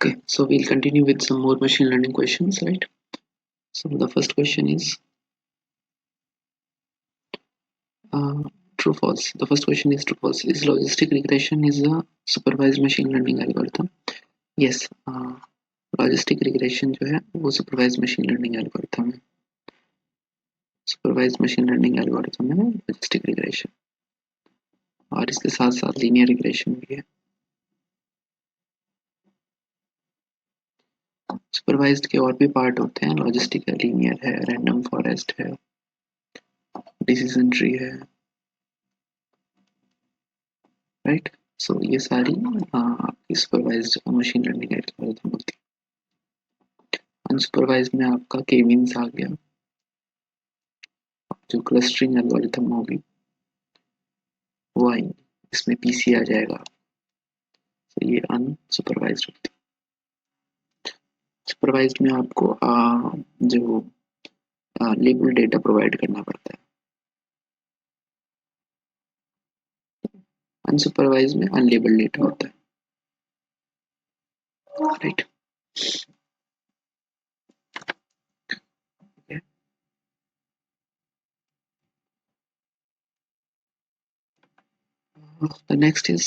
Okay, so we'll continue with some more machine learning questions, right? So the first question is uh, true false. The first question is true false. Is logistic regression is a supervised machine learning algorithm? Yes, logistic regression जो है वो supervise machine learning algorithm है. Supervise machine learning algorithm है logistic regression, और इसके साथ साथ linear regression भी है. सुपरवाइज्ड के और भी पार्ट होते हैं. लॉजिस्टिक है, लीनियर है, रैंडम फॉरेस्ट है, डिसीजन ट्री है, राइट. सो ये सारी आपकी सुपरवाइज्ड मशीन लर्निंग एल्गोरिथम होती है. अनसुपरवाइज्ड में आपका के मींस आ गया, जो क्लस्टरिंग एल्गोरिथम होगी वो आएंगे, इसमें पीसी आ जाएगा. तो ये अनसुपरवाइज्ड होती है. सुपरवाइज्ड में आपको जो लेबल डेटा प्रोवाइड करना पड़ता है. अनसुपरवाइज्ड में अनलेबल डेटा होता है, right. The next is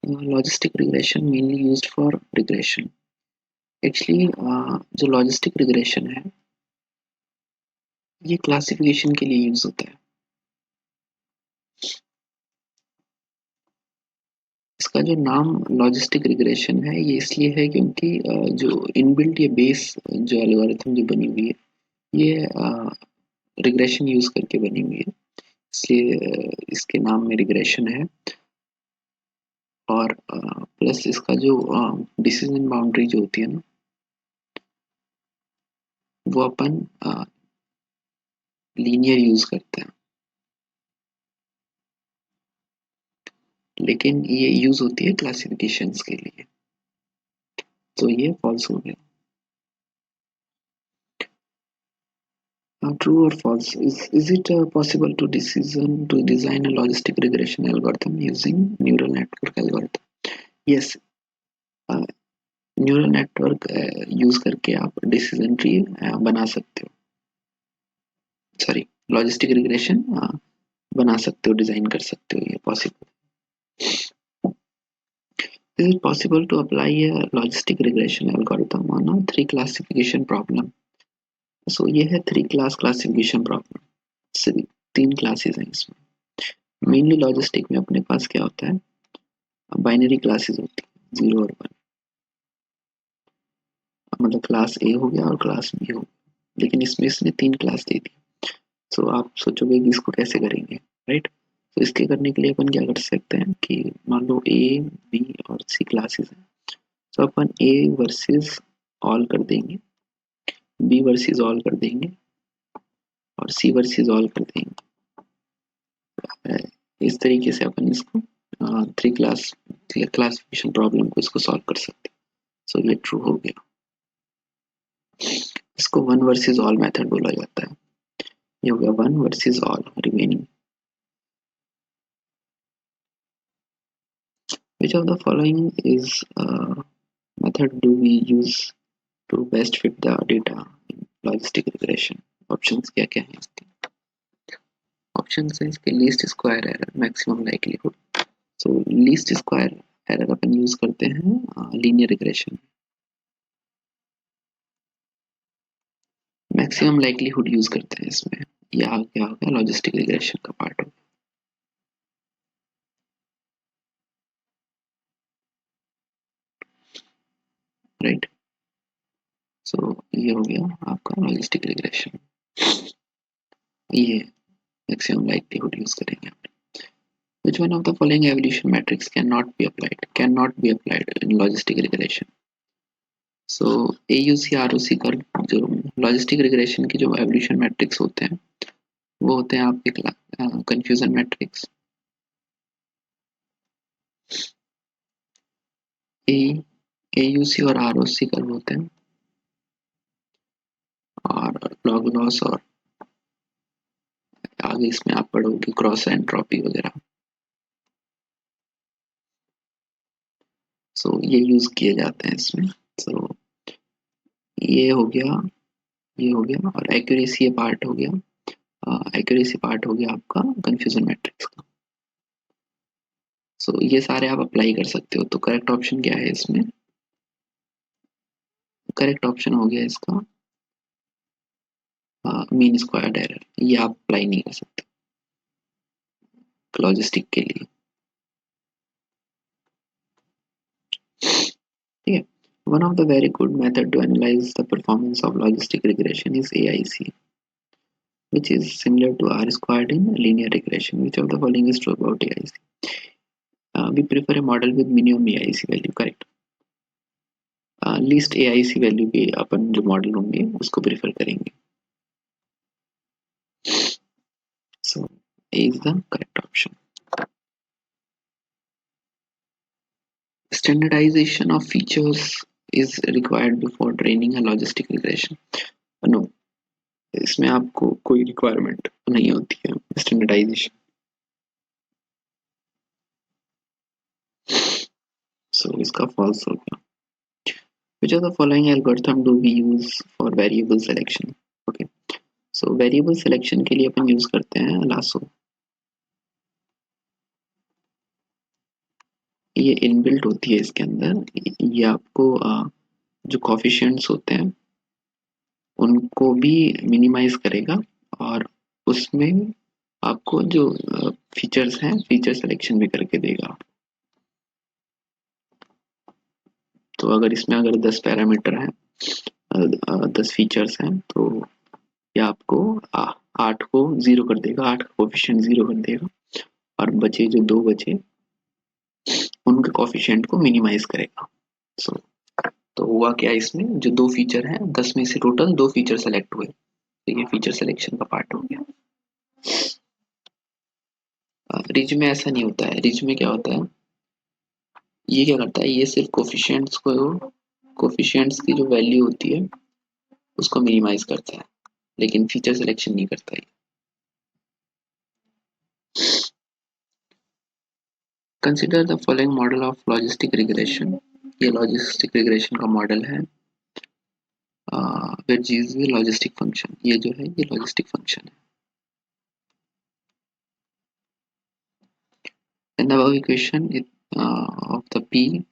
logistic regression mainly used for regression. Actually जो logistic regression है ये क्लासिफिकेशन के लिए यूज होता है. इसका जो नाम लॉजिस्टिक रिग्रेशन है ये इसलिए है क्योंकि जो इनबिल्ट ये बेस जो एल्गोरिथम जो बनी हुई है ये रिग्रेशन यूज करके बनी हुई है, इसलिए इसके नाम में रिग्रेशन है. और प्लस इसका जो डिसीजन बाउंड्री जो होती है ना वो अपन लीनियर यूज करते हैं, लेकिन ये यूज होती है क्लासिफिकेशंस के लिए. तो ये फॉल्स हो गया. True or false? Is it possible to design a logistic regression algorithm using neural network algorithm? Yes. Neural network use करके आप डिसीजन ट्री बना सकते हो. सॉरी, लॉजिस्टिक रिग्रेशन बना सकते हो, डिजाइन कर सकते हो. ये possible. Is it possible to apply a logistic regression algorithm on a 3 classification problem? So ये है 3 class classification problem. सिर्फ 3 क्लासेस हैं इसमें. मेनली लॉजिस्टिक में अपने पास क्या होता है, बाइनरी क्लासेस होती है 0 और 1. मतलब क्लास ए हो गया और क्लास बी हो गया, लेकिन इसमें इसने 3 क्लास दे दी. तो आप सोचोगे कि इसको कैसे करेंगे, राइट. तो इसके करने के लिए अपन क्या कर सकते हैं कि मान लो ए बी और सी क्लासेस हैं, तो अपन ए वर्सेस ऑल कर देंगे, बी वर्सेस ऑल कर देंगे और सी वर्सेस ऑल कर देंगे. इस तरीके से अपन इसको 3 क्लासिफिकेशन प्रॉब्लम को इसको सॉल्व कर सकते हैं. सो ये ट्रू हो गया. इसको 1 वर्सेस ऑल मेथड बोला जाता है. ये हो गया 1 versus all remaining. Which of the following is method do we use to best fit the data in logistic regression? Options क्या क्या हैं इसके? Options है इसके least square error, maximum likelihood. So least square error अपन use करते हैं linear regression. Maximum likelihood use करते हैं इसमें. यह क्या हो गया, logistic regression का पार्ट हो गया, राइट. सो ये हो गया आपका लॉजिस्टिक रिग्रेशन. ये मैक्सिमम लाइक्लीहुड यूज करेंगे. Which one of the following evolution metrics cannot be applied in logistic regression? So AUC ROC curve जो लॉजिस्टिक रिग्रेशन की जो एवोल्यूशन मैट्रिक्स होते हैं वो होते हैं आपके कंफ्यूजन मैट्रिक्स. AUC और ROC कर्व होते हैं, और लॉग लॉस, और आगे इसमें आप पढ़ोगे क्रॉस एंट्रोपी वगैरह. सो ये यूज किए जाते हैं इसमें. सो ये हो गया, ये हो गया, और एक्यूरेसी पार्ट हो गया, एक्यूरेसी पार्ट हो गया आपका कंफ्यूजन मैट्रिक्स का। सो ये सारे आप अप्लाई कर सकते हो। तो करेक्ट ऑप्शन क्या है इसमें? करेक्ट ऑप्शन हो गया इसका मीन स्क्वायर्ड एरर। ये आप अप्लाई नहीं कर सकते लॉजिस्टिक के लिए, ठीक है। One of the very good method to analyze the performance of logistic regression is AIC, which is similar to R squared in linear regression. Which of the following is true about AIC? We prefer a model with minimum AIC value, correct. Least AIC value भी अपन जो model होंगे उसको prefer करेंगे। So A is the correct option. Standardization of features is required before training a logistic regression. No, इसमें आपको कोई requirement नहीं होती है स्टैंडर्डाइजेशन। So इसका false हो गया। Which of the following algorithm do we use for variable selection? Okay, so variable selection के लिए अपन यूज करते हैं लासो। ये इनबिल्ट होती है इसके अंदर। ये आपको जो कोफिशिएंट्स होते हैं उनको भी मिनिमाइज करेगा, और उसमें आपको जो फीचर्स हैं फीचर सिलेक्शन भी करके देगा। तो अगर इसमें अगर 10 पैरामीटर हैं, 10 फीचर्स हैं, तो ये आपको 8 को जीरो कर देगा, 8 का कोफिशिएंट जीरो कर देगा, और बचे जो 2 बचे उनके कोफिशिएंट को मिनिमाइज करेगा। सो तो हुआ क्या, इसमें जो 2 फीचर हैं 10 में से टोटल 2 फीचर सेलेक्ट हुए, तो ये फीचर सिलेक्शन का पार्ट हो गया। रिज में ऐसा नहीं होता है। रिज में क्या होता है, ये क्या करता है, ये सिर्फ कोफिशिएंट्स की जो वैल्यू होती है उसको मिनिमाइज करता है, लेकिन फीचर सिलेक्शन नहीं करता है। Consider the following model of logistic regression. ये लॉजिस्टिक रिग्रेशन का मॉडल है, where G is the logistic function। ये जो है ये लॉजिस्टिक फंक्शन है। In the above equation of the P,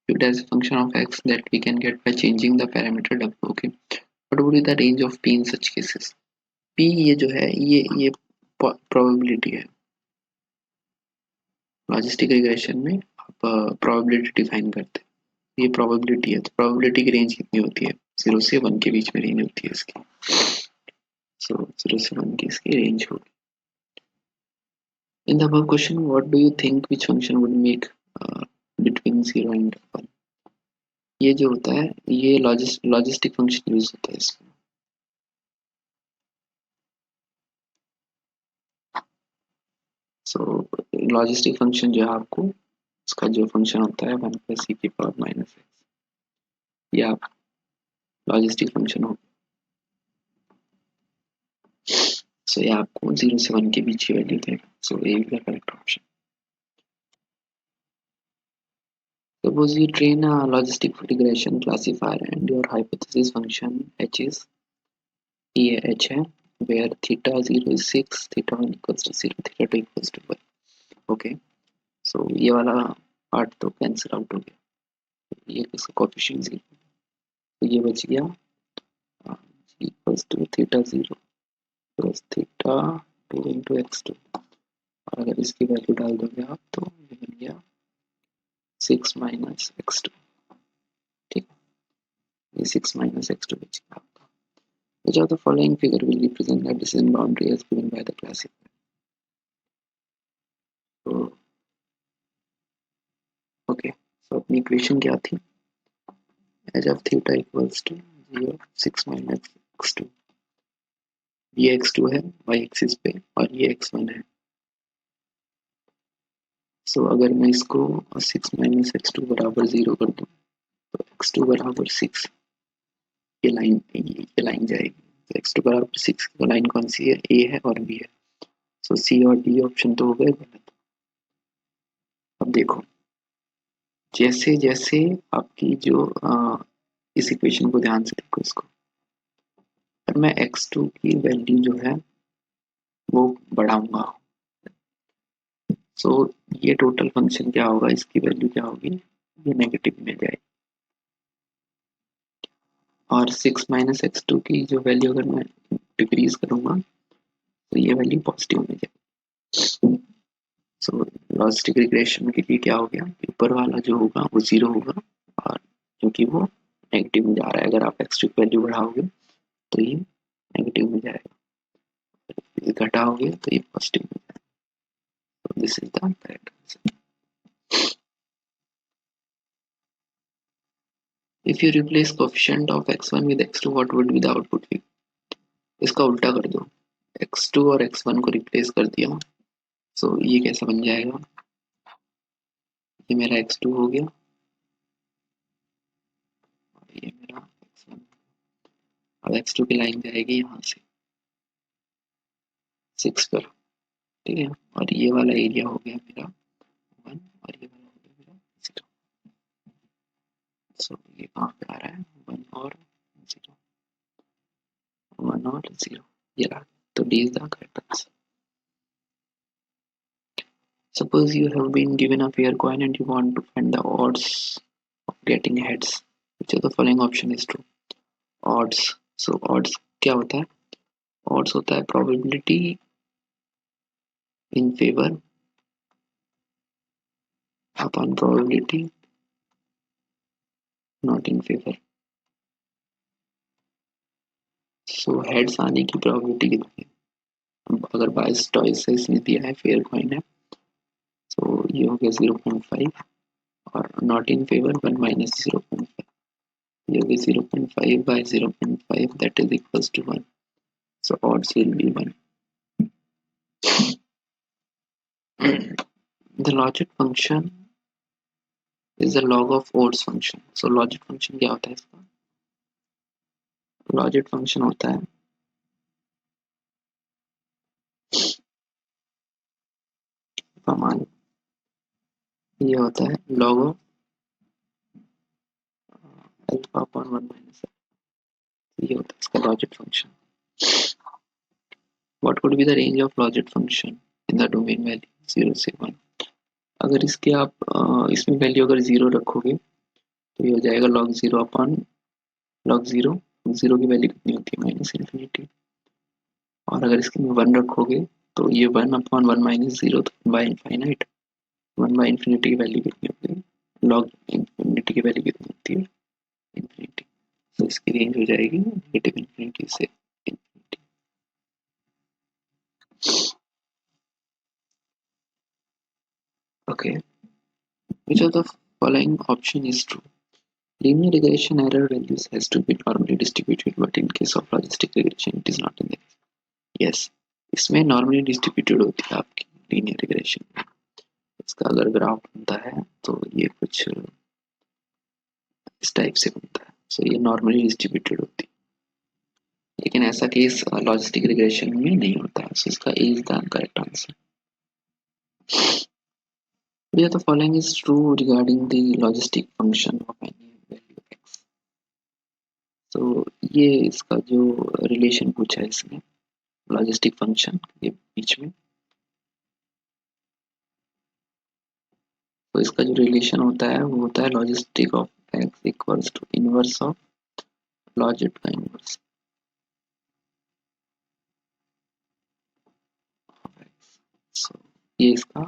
it as a function of x that we can get by changing the parameter w। Okay, what would be the range of P in such cases? P ये जो है ये probability है। Logistic regression में आप probability define करते हैं, ये प्रोबेबिलिटी है। तो प्रोबेबिलिटी की रेंज कितनी होती है? 0 से 1 के बीच में रेंज होती है इसकी। सो 0 से 1 की इसकी रेंज होगी। In the above question, what do you think which function would make between 0 and 1? ये जो होता है ये लॉजिस्टिक फंक्शन यूज होता है इसमें। सो लॉजिस्टिक फंक्शन जो है आपको इसका जो फंक्शन होता है 1 प्लस ई की पावर माइनस एक्स, ये आप लॉजिस्टिक फंक्शन हो। सो ये आपको 0 से 1 के बीच की वैल्यू देगा। So A is the correct option. Suppose you train a logistic regression classifier and your hypothesis function h is ये h है, where theta 0 is 6, theta 1 equals to 0, theta 2 equals to 1। Okay, सो ये वाला part तो cancel out हो गया, ये इसका coefficient 0, तो ये बच गया g equals to theta 0 plus theta 2 into x2। और अगर इसकी वैल्यू डाल दोगे आप तो ये बन गया 6 माइनस x2। ठीक, ये 6 माइनस x2 बच गया आपका। Which of the following figure will represent the decision boundary as given by the classifier? तो ओके, सो अपनी इक्वेशन क्या थी? H of theta equals to 0 6 minus x2। ये x2 है y एक्सिस पे और ये x1 है। सो अगर मैं इसको 6 माइनस x2 बराबर 0 कर दूं तो x2 बराबर 6, ये लाइन जाएगी। तो x2 बराबर 6 तो लाइन कौन सी है? a है और b है। सो c और d ऑप्शन तो हो गए गलत। अब देखो जैसे जैसे आपकी जो इस इक्वेशन को ध्यान से देखो इसको, और मैं x2 की वैल्यू जो है वो बढ़ाऊंगा, सो ये टोटल फंक्शन क्या होगा, इसकी वैल्यू क्या होगी, ये नेगेटिव में जाएगी। और 6 माइनस x2 की जो वैल्यू अगर मैं डिक्रीज करूंगा तो ये वैल्यू पॉजिटिव में जाएगी। सो लॉजिस्टिक रिग्रेशन के लिए क्या हो गया, ऊपर वाला जो होगा वो जीरो होगा, और क्योंकि वो नेगेटिव में जा रहा है, अगर आप x2 की वैल्यू बढ़ाओगे तो ये नेगेटिव में जाएगा, ये घटाओगे तो ये पॉजिटिव में जाएगा। तो this is the correct answer. If you replace coefficient of x1 with x2 what would be the output figure. इसका उल्टा कर दो, x2 और x1 को रिप्लेस कर दिया, सो ये कैसा बन जाएगा, ये मेरा x2 हो गया और ये मेरा x1। अब x2 की लाइन जाएगी यहाँ से 6 पर, ठीक है, और ये वाला एरिया हो गया मेरा 1 और ये वाला हो गया मेरा 0। सो ये कहाँ पे आ रहा है, 1 और 0, 1 और 0, ये रहा। तो D is the correct answer. Suppose you have been given a fair coin and you want to find the odds of getting heads. Which of the following option is true? Odds. So odds क्या होता है? Odds होता है probability in favor upon probability not in favor. So heads आने की probability कितनी है? अब अगर 22 टॉइस से इसने दिया है, फेयर कॉइन है, तो ये हो गया 0.5 और नॉट इन फेवर 1 माइनस 0.5, ये हो गया 0.5 by 0.5 that is equals to 1. So odds will be 1. The logit function is the log of odds function. So logit function क्या होता है इसका? Logit function होता है मान, ये होता है log of alpha upon 1 minus alpha, ये होता है इसका logit function. What could be the range of logit function in the domain value 0 से 1? अगर इसके आप इसमें वैल्यू अगर 0 रखोगे तो ये हो जाएगा log 0 upon log 0, 0 की वैल्यू कितनी होती है, माइनस इन्फिनिटी, और अगर इसके में 1 रखोगे तो ये 1 अपॉन 1 माइनस 0, तो बाय इनफाइनाइट, 1 बाय इन्फिनिटी की वैल्यू कितनी होती है, लॉग इन्फिनिटी की वैल्यू कितनी होती है, इन्फिनिटी। तो इसकी रेंज हो जाएगी नेगेटिव इन्फिनिटी से infinity. Okay, which of the following option is true? Linear regression error values has to be normally distributed, but in case of logistic regression it is not in the case. Yes, इसमें normally distributed होती है आपकी linear regression. इसका अगर graph बनता है तो ये कुछ इस टाइप से बनता है, सो ये नॉर्मली डिस्ट्रीब्यूटेड होती है, लेकिन ऐसा केस लॉजिस्टिक रिग्रेशन में नहीं होता, सो इसका A is the correct answer. Yeah, the following is true regarding the logistic function of any value x. तो ये इसका जो रिलेशन पूछा है इसने लॉजिस्टिक फंक्शन के बीच में, तो इसका जो रिलेशन होता है वो होता है logistic of X equals to inverse of logit का इनवर्स ऑफ एक्स। सो ये इसका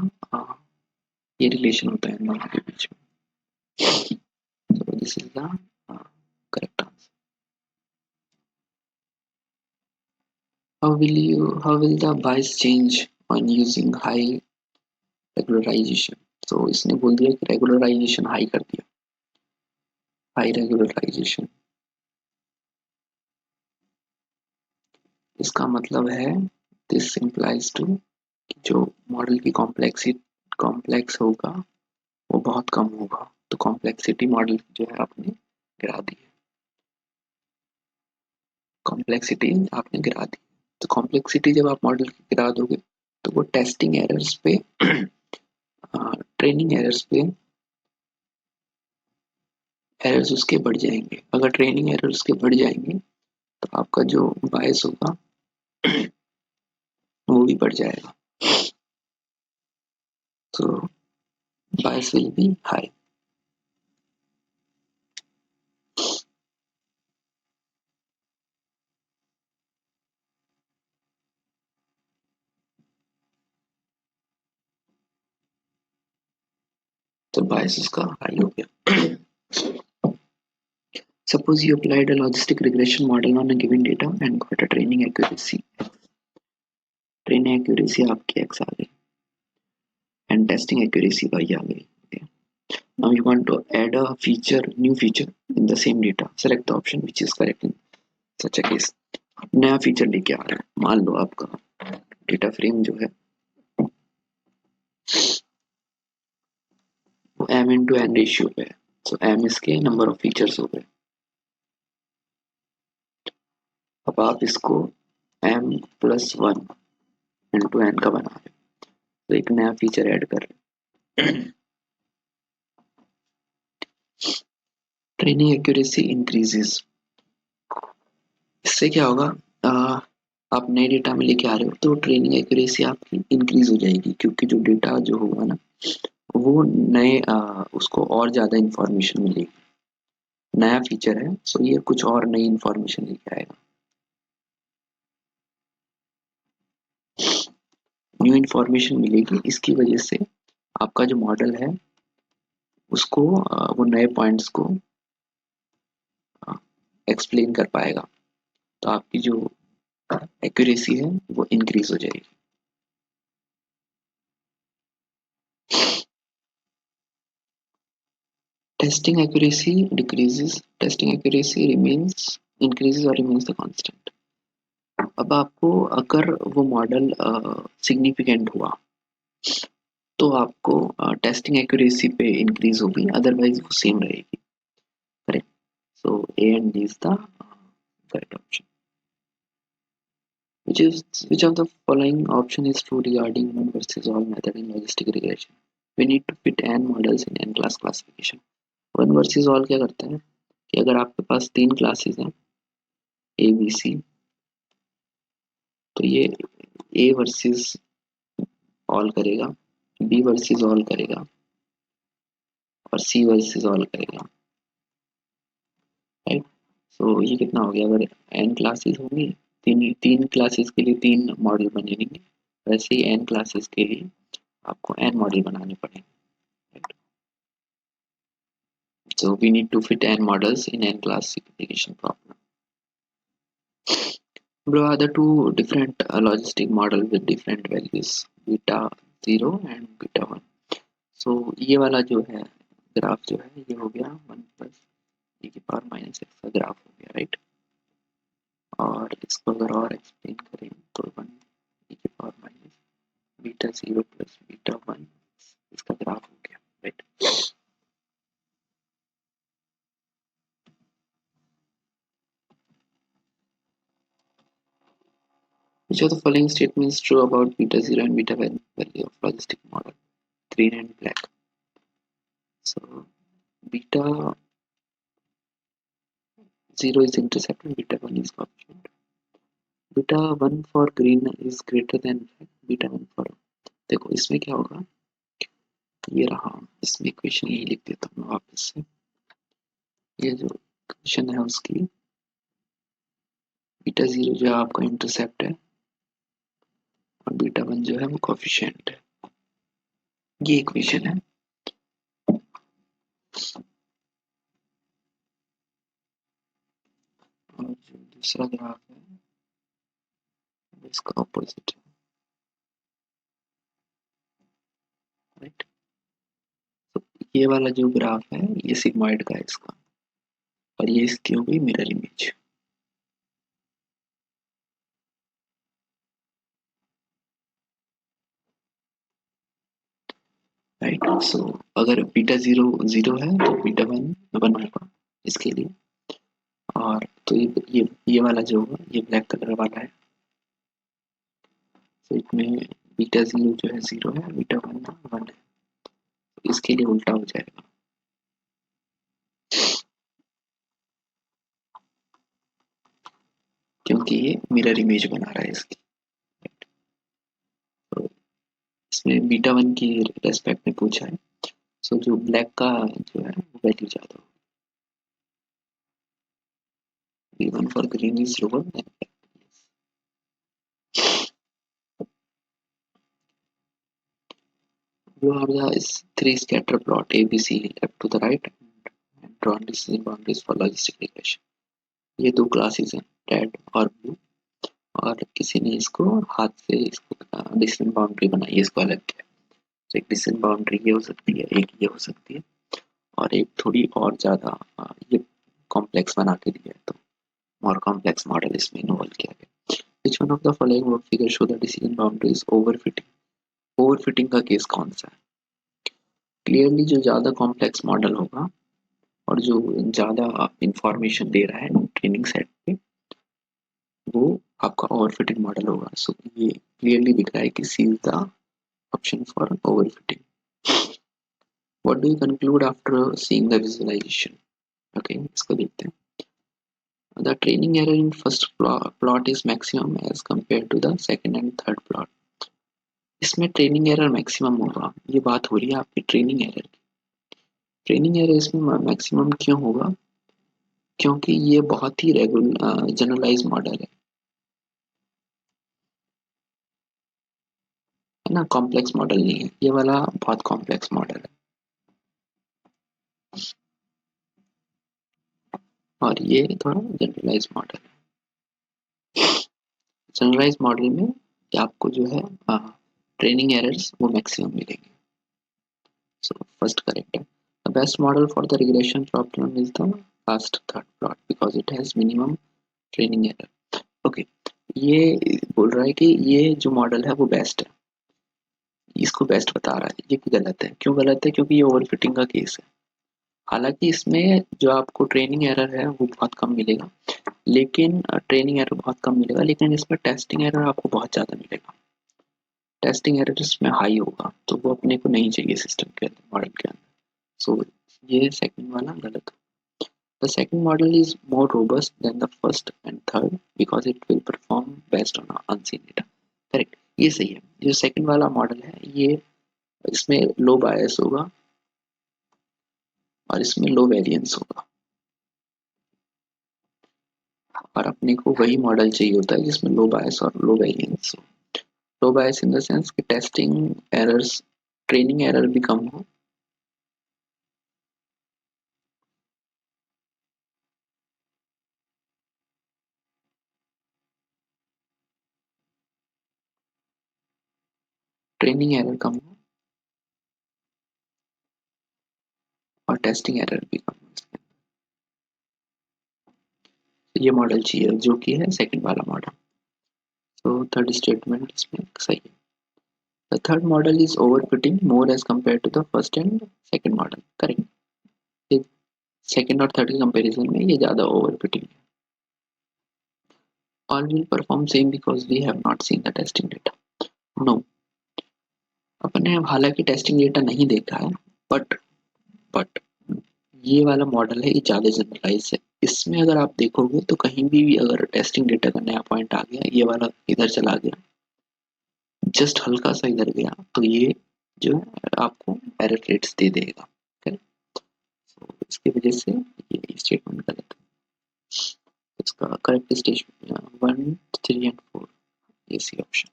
ये रिलेशन होता है इन दोनों के बीच में। So this is the correct answer. How will the bias change on using high regularization? तो इसने बोल दिया कि रेगुलराइजेशन हाई कर दिया, हाई रेगुलराइजेशन, इसका मतलब है दिस इम्प्लाइज टू जो मॉडल की कॉम्प्लेक्स होगा वो बहुत कम होगा, तो कॉम्प्लेक्सिटी मॉडल जो है आपने गिरा दी है, कॉम्प्लेक्सिटी आपने गिरा दी। तो कॉम्प्लेक्सिटी जब आप मॉडल की गिरा दोगे तो वो टेस्टिंग एरर्स पे ट्रेनिंग एरर्स पे एरर्स उसके बढ़ जाएंगे। अगर ट्रेनिंग एरर्स के बढ़ जाएंगे तो आपका जो बायस होगा वो भी बढ़ जाएगा। सो बायस विल बी हाई। तो बायस उसका हाई हो गया। Suppose you applied a logistic regression model on a given data and got a training accuracy. Training accuracy आपकी x आ गई and testing accuracy y आ गई. Okay. Now you want to add a feature, new feature in the same data. Select the option which is correct in such a case. नया feature लेके आ रहा है, मान लो आपका data frame जो है वो m into n रेशियो पे है. So m इसके नंबर ऑफ फीचर्स हो गए. अब आप इसको m plus 1 into n का बना रहे, तो एक नया फीचर ऐड कर रहे. Training accuracy increases. इससे क्या होगा, आप नए डेटा में लेके आ रहे हो तो ट्रेनिंग एक्यूरेसी आपकी इंक्रीज हो जाएगी, क्योंकि जो डेटा जो होगा ना वो नए उसको और ज़्यादा इंफॉर्मेशन मिलेगी. नया फीचर है सो ये कुछ और नई इंफॉर्मेशन लेके आएगा. न्यू इंफॉर्मेशन मिलेगी, इसकी वजह से आपका जो मॉडल है उसको वो नए पॉइंट्स को एक्सप्लेन कर पाएगा, तो आपकी जो एक्यूरेसी है वो इंक्रीज हो जाएगी. Testing accuracy decreases, testing accuracy remains, increases or remains the constant. अब आपको अगर वो मॉडल सिग्निफिकेंट हुआ तो आपको टेस्टिंग एक्यूरेसी पे इंक्रीज होगी, अदरवाइज वो सेम रहेगी. Correct. So A and D is the correct option. Which of the following option is true regarding one versus all method in logistic regression? We need to fit n models in n class classification. One versus all क्या करता है कि अगर आपके पास 3 classes हैं A B C, तो ये A versus all करेगा, बी वर्सेस ऑल करेगा और सी वर्सेस ऑल करेगा. राइट. सो ये कितना हो गया, अगर एन क्लासेस होंगी, तीन तीन क्लासेस के लिए 3 मॉडल बनेंगे, वैसे ही एन क्लासेस के लिए आपको एन मॉडल बनाने पड़ेंगे. So we need to fit n models in n classification problem. Below are the two different logistic model with different values, beta 0 and beta 1. So ये वाला जो है ग्राफ जो है ये हो गया 1 प्लस e की पावर माइनस एक्स का ग्राफ हो गया. राइट. और इसको अगर और एक्सप्लेन करें तो 1 e की power minus beta 0 plus beta 1 इसका ग्राफ हो गया. Right. Which of the following statements is true about beta 0 and beta 1 value of logistic model? Green and black. So beta 0 is intercept and beta 1 is coefficient. Beta 1 for green is greater than black. Beta 1 for, देखो इसमें क्या होगा, ये रहा, इसमें equation यही लिख देता हूँ वापस से. ये जो इक्वेशन है उसकी बीटा 0 जो है आपका इंटरसेप्ट है और बीटा 1 जो है वो कोफिशिएंट है. ये इक्वेशन है. और जो दूसरा ग्राफ है इसका ऑपोजिट है. राइट. तो ये वाला जो ग्राफ है ये सिग्मॉइड का है इसका, और ये इसकी हो गई मिरर इमेज. राइट. सो अगर बीटा 0 0 है तो बीटा 1 1 होगा इसके लिए. और तो ये वाला जो होगा ये ब्लैक कलर वाला है, तो इसमें बीटा 0 जो है 0 है, बीटा 1 1 है, तो इसके लिए उल्टा हो जाएगा. कि ये मिरर इमेज बना रहा है इसकी। तो इसमें बीटा 1 की रेस्पेक्ट में पूछा है, सो जो ब्लैक का जो है वो वैल्यू ज़्यादा होगी। B1 for green is lower than black. You have the three scatter plot A, B, C left to the right and drawn decision boundaries for logistic regression. ये दो क्लासेस हैं, रेड और ब्लू, और किसी ने इसको हाथ से इसको डिसीजन बाउंड्री बनाई है, इसको अलग किया। तो एक डिसीजन बाउंड्री ये हो सकती है, एक ये हो सकती है, और एक थोड़ी और ज़्यादा ये कॉम्प्लेक्स बना के दिया है, तो more complex model इसमें इन्वॉल्व किया गया। Which one of the following work figure show the decision boundaries overfitting? Overfitting का केस कौन सा है? क्लियरली जो ज़्यादा कॉम्प्लेक्स मॉडल होगा और जो ज़्यादा इंफॉर्मेशन दे रहा है ट्रेनिंग सेट पे, वो आपका ओवरफिटिंग मॉडल होगा। सो ये क्लियरली दिख रहा है कि C is the option for overfitting. What do you conclude after seeing the visualization? Okay, इसको देखते हैं। The training error in first plot is maximum as compared to the second and third plot. इसमें training error maximum होगा, ये बात हो रही है आपकी ट्रेनिंग एरर की। ट्रेनिंग एरर इसमें मैक्सिमम क्यों होगा? क्योंकि ये बहुत ही रेगुलर जनरलाइज मॉडल है ना, कॉम्प्लेक्स मॉडल नहीं है ये वाला, बहुत कॉम्प्लेक्स मॉडल है। और ये थोड़ा जनरलाइज मॉडल है। जनरलाइज मॉडल में आपको जो है ट्रेनिंग एरर्स वो मैक्सिमम मिलेंगे। So first correct. The best model for the regression problem is the last third plot because it has minimum training error. Okay, ये बोल रहा है कि ये जो मॉडल है वो बेस्ट है, इसको बेस्ट बता रहा है। ये गलत है। क्यों गलत है? क्योंकि ये ओवरफिटिंग का केस है। हालांकि इसमें जो आपको ट्रेनिंग एरर है वो बहुत कम मिलेगा, लेकिन ट्रेनिंग एरर बहुत कम मिलेगा, लेकिन इसमें टेस्टिंग एरर आपको बहुत ज़्यादा मिलेगा। टेस्टिंग एरर इसमें हाई होगा, तो वो अपने को नहीं चाहिए सिस्टम के अंदर, मॉडल के अंदर। सो ये सेकंड वाला गलत है। The second model is more robust than the first and third because it will perform best on unseen data. Correct, ये सही है। जो सेकंड वाला मॉडल है ये, इसमें लो बायस होगा और इसमें लो वेरिएंस होगा, और अपने को वही मॉडल चाहिए होता है जिसमें लो बायस और लो वेरिएंस हो। लो बायस इन द सेंस कि टेस्टिंग एरर्स, ट्रेनिंग एरर भी कम हो, ट्रेनिंग एरर कम हो और टेस्टिंग एरर भी कम हो। ये मॉडल चाहिए जो कि है सेकंड वाला मॉडल। तो थर्ड स्टेटमेंट इसमें सही है। The third model is overfitting more as compared to the first and second model. Correct. ये second और third के comparison में ये ज़्यादा overfitting है। All will perform same because we have not seen the testing data. No. अपने हालांकि testing data नहीं देखा है, बट ये वाला मॉडल है, ये ज़्यादा जनरलाइज है। इसमें अगर आप देखोगे तो कहीं भी अगर टेस्टिंग डेटा का नया पॉइंट आ गया, ये वाला इधर चला गया, जस्ट हल्का सा इधर गया, तो ये जो है आपको एरर रेट्स दे देगा। तो इसकी वजह से ये स्टेटमेंट गलत है। इसका करेक्ट स्टेटमेंट 1, 3 and 4 ये C option.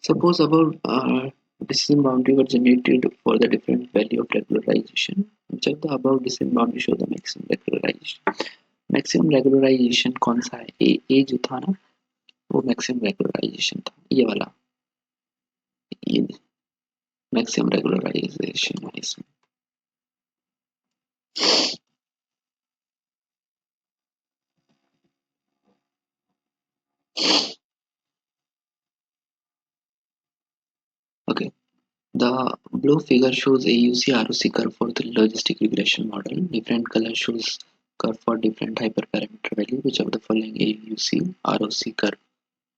Suppose above decision boundary were generated for the different value of regularization. Check the above decision boundary show the maximum regularization. Maximum regularization कौन सा है? ए जो था ना, वो मैक्सिमम रेगुलराइजेशन था, ये वाला, ये मैक्सिमम रेगुलराइजेशन है इसमें। Okay, the blue figure shows AUC ROC curve for the logistic regression model. Different color shows curve for different hyperparameter value. Which of the following AUC ROC curve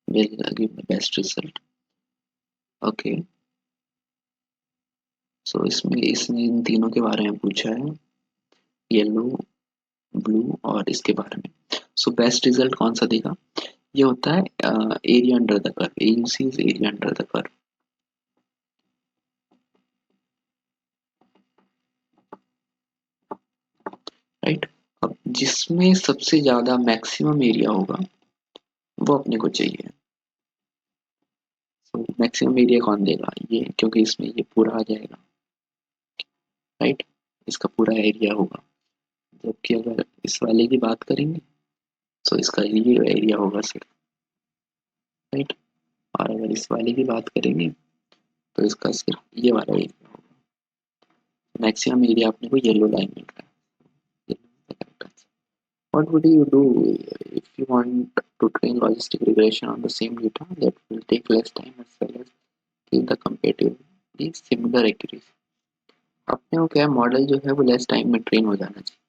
will give the best result? Okay, so इसने इन तीनों के बारे में पूछा है, yellow, blue और इसके बारे में। सो बेस्ट रिजल्ट कौन सा देगा? ये होता है area under the curve, AUC is area under the curve, right. अब जिसमें सबसे ज्यादा मैक्सिमम एरिया होगा वो अपने को चाहिए। तो मैक्सिमम एरिया कौन देगा? ये, क्योंकि इसमें ये पूरा आ जाएगा, राइट, इसका पूरा एरिया होगा। जबकि अगर इस वाले की बात करेंगे तो इसका ये एरिया होगा सिर्फ, राइट। और अगर इस वाले की बात करेंगे तो इसका सिर्फ ये वाला एरिया होगा। मैक्सिमम एरिया अपने को येलो लाइन मिल रहा है। What would you do if you want to train logistic regression on the same data that will take less time as well as give the comparatively similar accuracy? अपने को क्या model जो है वो less time में train हो जाना चाहिए।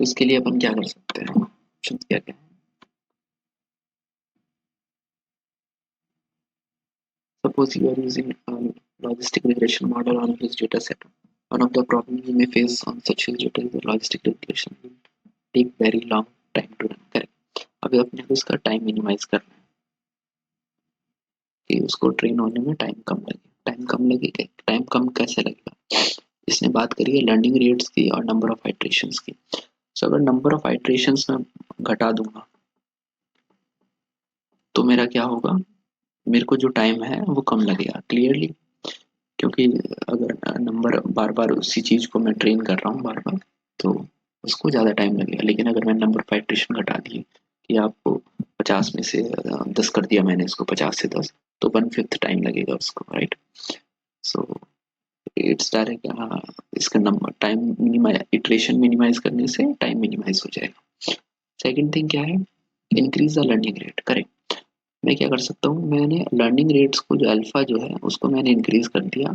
तो इसके लिए अपन क्या कर सकते हैं? ऑप्शन क्या क्या है? Suppose you are using a logistic regression model on a huge data set. One of the problems you may face on such huge data is the logistic regression will take very long time to run. Correct. अभी अपने को इसका time minimise करना है कि उसको train होने में टाइम कम लगे। टाइम कम लगेगा, टाइम कम कैसे लगेगा? इसने बात करी है लर्निंग रेट्स की और नंबर ऑफ आइट्रेशंस की। सो अगर नंबर ऑफ आइट्रेशंस में घटा दूंगा तो मेरा क्या होगा? मेरे को जो टाइम है वो कम लगेगा क्लियरली, क्योंकि अगर नंबर बार बार उसी चीज को मैं ट्रेन कर रहा हूँ बार बार तो उसको ज़्यादा टाइम लगेगा। लेकिन अगर मैं नंबर ऑफ आइट्रेशन घटा दिए कि आपको 50 में से 10 कर दिया मैंने, इसको 50 से 10, तो 1/5 टाइम लगेगा उसको, राइट। सो इट्स डायरेक्ट, इसका number time minimize, iteration minimize करने से टाइम मिनिमाइज हो जाएगा। सेकंड थिंग क्या है? Increase the learning rate. Correct. मैं क्या कर सकता हूँ? मैंने लर्निंग रेट्स को जो अल्फा जो है उसको मैंने इंक्रीज कर दिया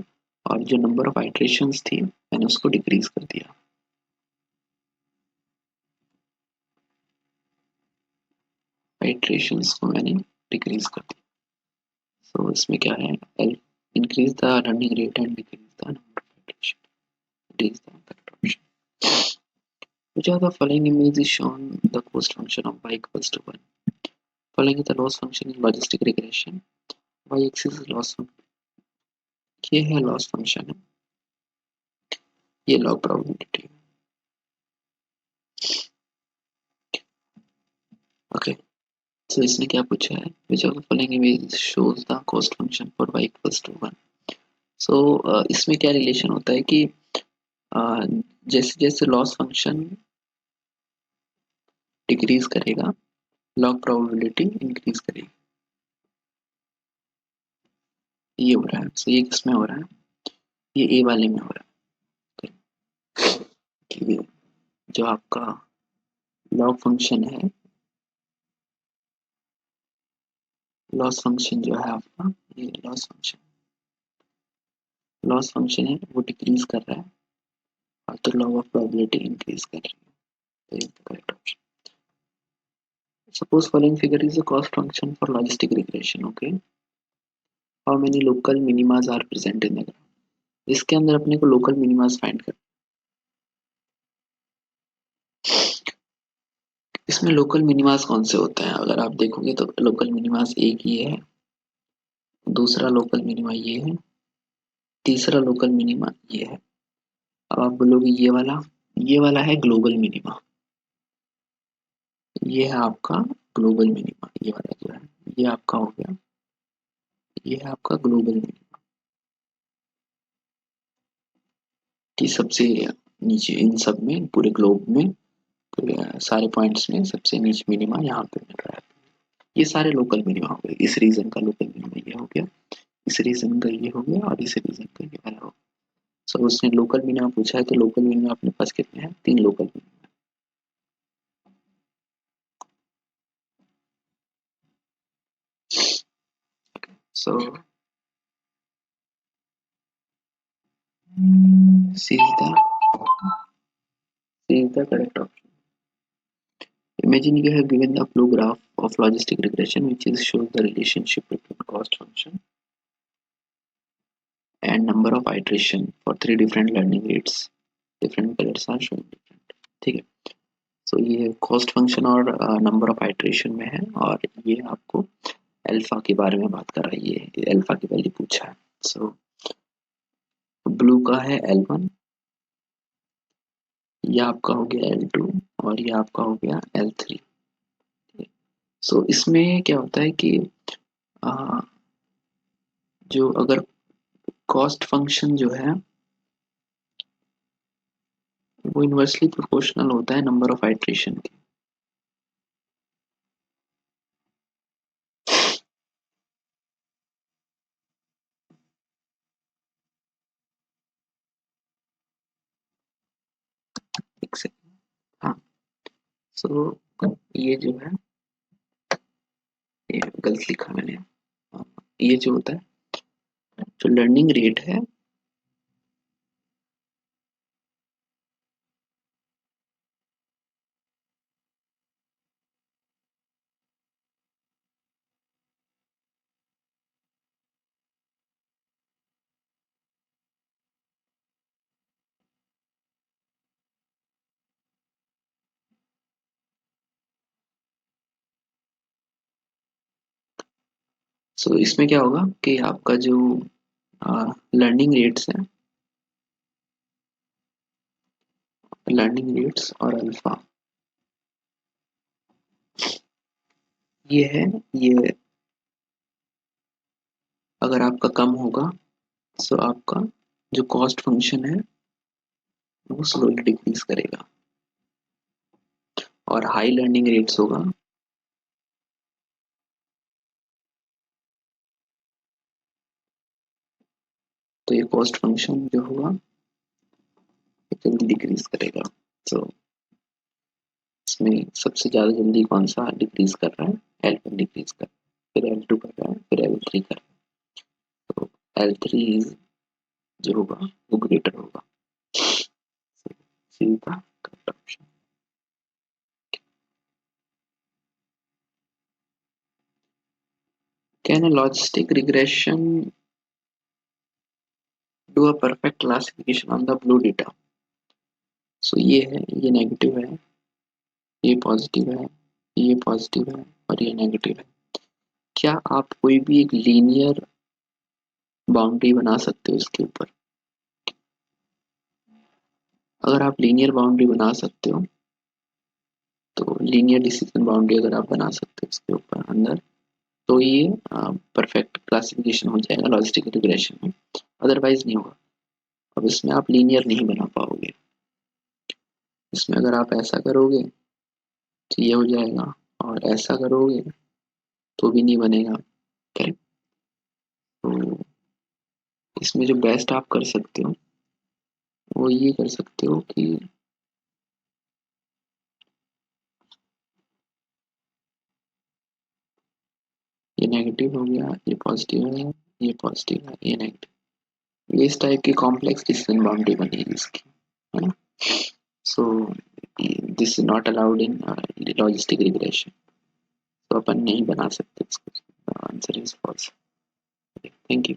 और जो नंबर ऑफ आइट्रेशंस थी मैंने उसको डिक्रीज कर दिया। आइट्रेशंस को मैंने डिक्रीज कर दिया। सो इसमें क्या है? Increase the learning rate and decrease the number of iteration, it is the correct option. Which of the following image is shown the cost function of y equals to 1? Following the loss function in logistic regression, y axis is loss function, ये है loss function है, ये log probability. Okay, सो इसने क्या पूछा है? Which of the following image shows the cost function for y equals to 1? सो इसमें क्या रिलेशन होता है कि जैसे जैसे लॉस फंक्शन डिक्रीज करेगा लॉग प्रोबेबिलिटी इंक्रीज करेगी। ये हो रहा है। सो ये किसमें हो रहा है? ये ए वाले में हो रहा है कि जो आपका लॉग फंक्शन है, लॉस फंक्शन जो है आपका, ये लॉस फंक्शन है वो डिक्रीज कर रहा है और तो लॉग ऑफ प्रोबेबिलिटी इंक्रीज कर रही है। तो ये correct option. Suppose following figure is a cost function for logistic regression. Okay, how many local minimas are present in the graph? इसके अंदर अपने को लोकल मिनिमास फाइंड कर, इसमें लोकल मिनिमास कौन से होते हैं? अगर आप देखोगे तो लोकल मिनिमास एक ये है, दूसरा लोकल मिनिमा ये है, तीसरा लोकल मिनिमा ये है। अब आप बोलोगे ये वाला है ग्लोबल मिनिमा, ये है आपका ग्लोबल मिनिमा, ये वाला जो है ये आपका हो गया, ये है आपका ग्लोबल मिनिमा कि सबसे नीचे इन सब में पूरे ग्लोब में सारे पॉइंट्स में सबसे नीचे मिनिमा यहाँ पे मिल रहा है। ये सारे लोकल मिनिमा हो गए। इस रीजन का लोकल मिनिमा ये हो गया, इस रीजन का ये हो गया और इस रीजन का ये वाला हो गया। सो उसने लोकल मिनिमा पूछा है तो लोकल मिनिमा अपने पास कितने हैं? 3 local minima. So C is the correct option. Imagine you have given the flow graph of logistic regression which is shows the relationship between cost function and number of iteration for 3 different learning rates. Different colours are showing different, ठीक है। So ये cost function और number of iteration में है, और ये आपको alpha के बारे में बात कर रहा है, ये अल्फा की वैल्यू पूछा है। सो ब्लू का है L1, ये आपका हो गया L2, और ये आपका हो गया L3। सो इसमें क्या होता है कि आ, जो अगर कॉस्ट फंक्शन जो है वो इन्वर्सली प्रोपोर्शनल होता है नंबर ऑफ आइट्रेशन के। एक सेकंड, हाँ। सो ये जो है, ये गलत लिखा मैंने। ये जो होता है, जो लर्निंग रेट है, सो इसमें क्या होगा कि आपका जो लर्निंग रेट्स है, लर्निंग रेट्स और अल्फा, ये है, ये अगर आपका कम होगा, सो आपका जो कॉस्ट फंक्शन है वो स्लोली डिक्रीज करेगा, और हाई लर्निंग रेट्स होगा तो ये कॉस्ट फंक्शन जो होगा ये जल्दी डिक्रीज करेगा। सो इसमें सबसे ज़्यादा जल्दी कौन सा डिक्रीज कर रहा है, L1 डिक्रीज कर रहा है, फिर L2 कर रहा है, फिर L3 कर रहा है। तो L3 जो होगा वो ग्रेटर होगा। सीधा correct option. Can a logistic regression do a perfect classification on the blue data? सो ये है, ये नेगेटिव है, ये पॉजिटिव है, ये पॉजिटिव है, और ये नेगेटिव है। क्या आप कोई भी एक लीनियर बाउंड्री बना सकते हो इसके ऊपर? अगर आप लीनियर बाउंड्री बना सकते हो, तो लीनियर डिसीजन बाउंड्री अगर आप बना सकते हो इसके ऊपर अंदर, तो ये परफेक्ट क्लासिफिकेशन हो जाएगा लॉजिस्टिक रिग्रेशन में, अदरवाइज नहीं होगा। अब इसमें आप लीनियर नहीं बना पाओगे, इसमें अगर आप ऐसा करोगे तो ये हो जाएगा, और ऐसा करोगे तो भी नहीं बनेगा। करेक्ट। तो इसमें जो बेस्ट आप कर सकते हो वो ये कर सकते हो कि ये नेगेटिव हो गया, ये पॉजिटिव है, ये पॉजिटिव है, ये नेगेटिव, इस टाइप की कॉम्प्लेक्स डिसीजन बाउंड्री बनेगी इसकी, है ना। So this is not allowed in logistic regression, तो अपन नहीं बना सकते इसको। Answer is false. Thank you.